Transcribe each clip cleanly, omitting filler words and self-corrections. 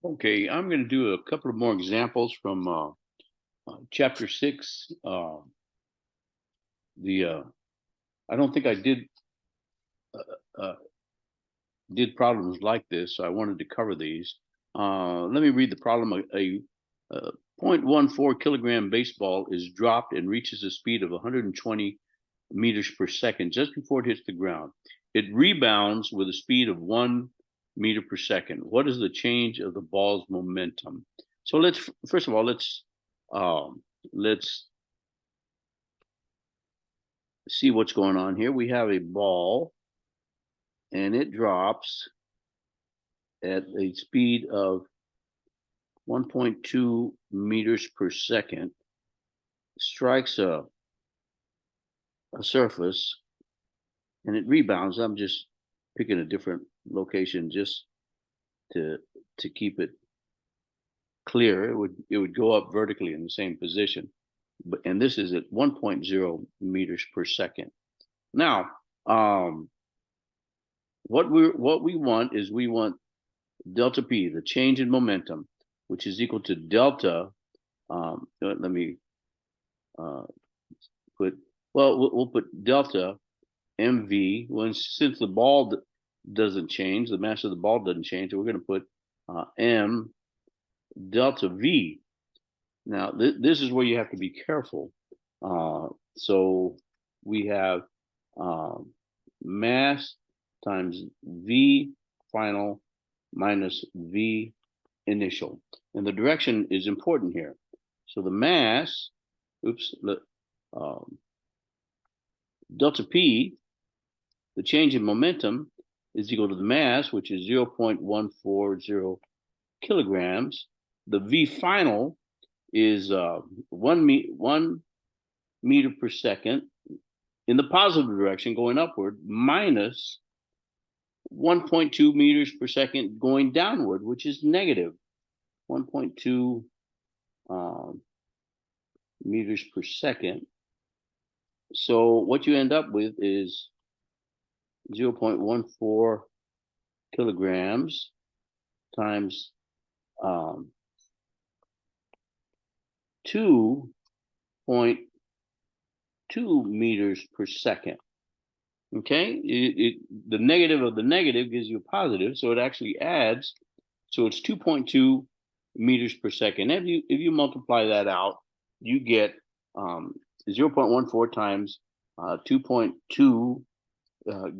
Okay, I'm going to do a couple of more examples from chapter 6. The I don't think I uh, did problems like this, so I wanted to cover these. Let me read the problem. A 0.14 kilogram baseball is dropped and reaches a speed of 120 meters per second just before it hits the ground. It rebounds with a speed of 1 meter per second. What is the change of the ball's momentum? So let's first of all let's see what's going on here. We have a ball and it drops at a speed of 1.2 meters per second, strikes a surface, and it rebounds. I'm just picking a different location just to keep it clear. It would go up vertically in the same position, and this is at 1.0 meters per second. Now, what we want is we want delta p, the change in momentum, which is equal to delta. Let me put, we'll put delta mv. Since the ball doesn't change, the mass of the ball doesn't change, so we're going to put m delta v. Now, this is where you have to be careful. So we have mass times v final minus v initial. And the direction is important here. So the mass, delta p, the change in momentum, is equal to the mass, which is 0.140 kilograms. The v final is 1 meter per second in the positive direction going upward, minus 1.2 meters per second going downward, which is negative 1.2 meters per second. So what you end up with is 0.14 kilograms times 2.2 meters per second. Okay, the negative of the negative gives you a positive, so it actually adds. So it's 2.2 meters per second. If you multiply that out, you get 0.14 times 2.2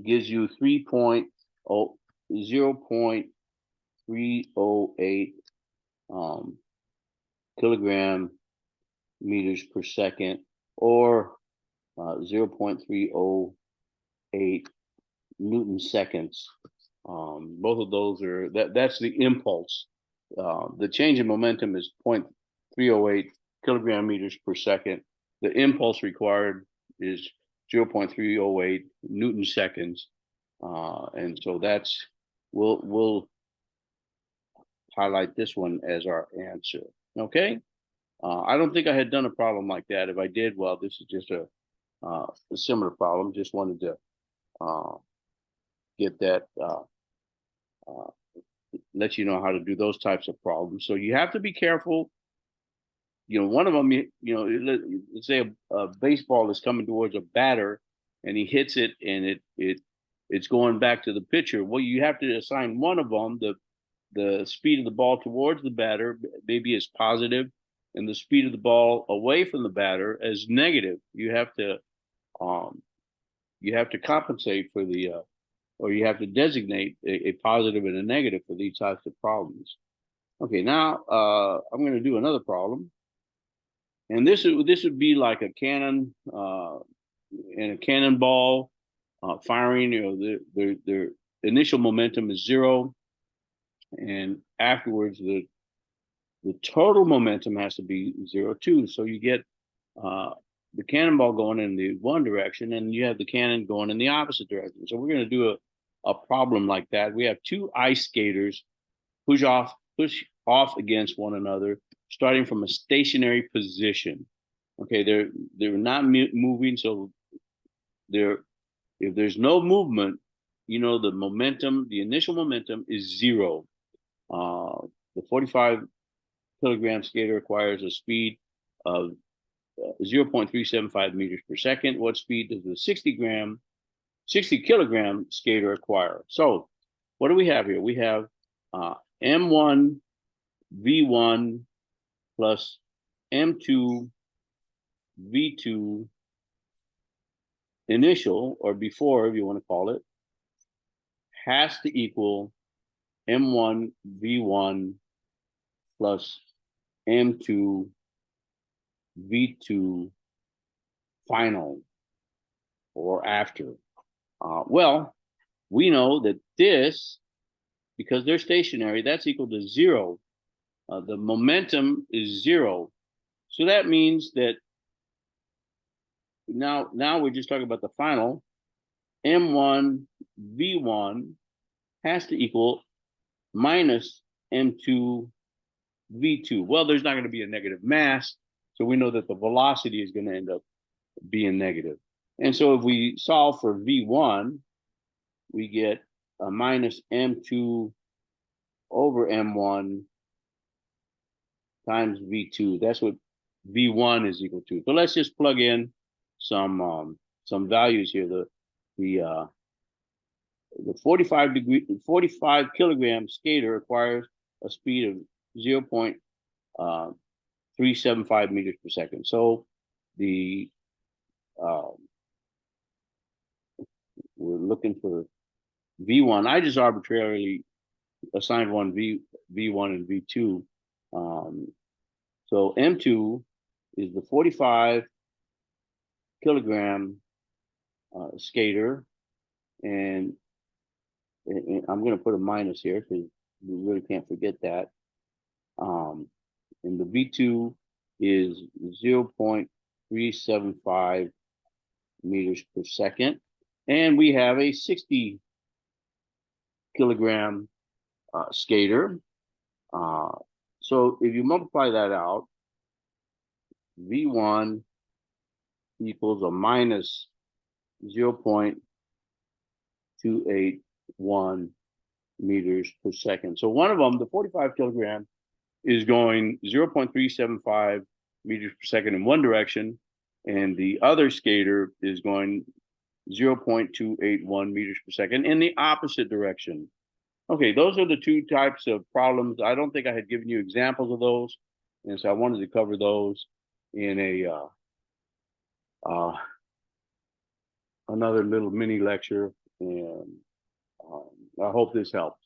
gives you 0.308 kilogram meters per second, or 0.308 Newton seconds. Both of those are that's the impulse. The change in momentum is 0.308 kilogram meters per second. The impulse required is 0.308 Newton seconds. And so that's, we'll highlight this one as our answer. Okay. I don't think I had done a problem like that. If I did, well, this is just a similar problem. Just wanted to get that, let you know how to do those types of problems. So you have to be careful. One of them, let's say a baseball is coming towards a batter and he hits it and it's going back to the pitcher. Well, you have to assign one of them the speed of the ball towards the batter maybe as positive, and the speed of the ball away from the batter as negative. You have to compensate for or you have to designate a positive and a negative for these types of problems. Okay, now I'm going to do another problem, and this would be like a cannon and a cannonball firing. Their initial momentum is 0, and afterwards the total momentum has to be 0 too. So you get the cannonball going in the one direction, and you have the cannon going in the opposite direction. So we're going to do a problem like that. We have two ice skaters push off against one another, starting from a stationary position. Okay, they're not moving, so if there's no movement, the initial momentum is 0. the 45 kilogram skater acquires a speed of 0.375 meters per second. What speed does the 60 kilogram skater acquire? So what do we have here? We have M1 V1 plus M2 V2 initial, or before, if you want to call it, has to equal M1 V1 plus M2 V2 final, or after. Well, we know that this, because they're stationary, that's equal to 0. The momentum is 0. So that means that now we're just talking about the final. M1 V1 has to equal minus M2 V2. Well, there's not going to be a negative mass, so we know that the velocity is going to end up being negative. And so if we solve for V1, we get a minus M2 over M1 times V2. That's what V1 is equal to. So let's just plug in some values here. The 45 kilogram skater acquires a speed of 0.375 meters per second. So we're looking for V1. I just arbitrarily assigned one V1 and V2. So M2 is the 45 kilogram skater, and I'm going to put a minus here because we really can't forget that. And the V2 is 0.375 meters per second. And we have a 60 kilogram skater. So if you multiply that out, V1 equals a minus 0.281 meters per second. So one of them, the 45 kilogram, is going 0.375 meters per second in one direction, and the other skater is going 0.281 meters per second in the opposite direction. Okay, those are the two types of problems. I don't think I had given you examples of those, and so I wanted to cover those in another little mini lecture, and I hope this helps.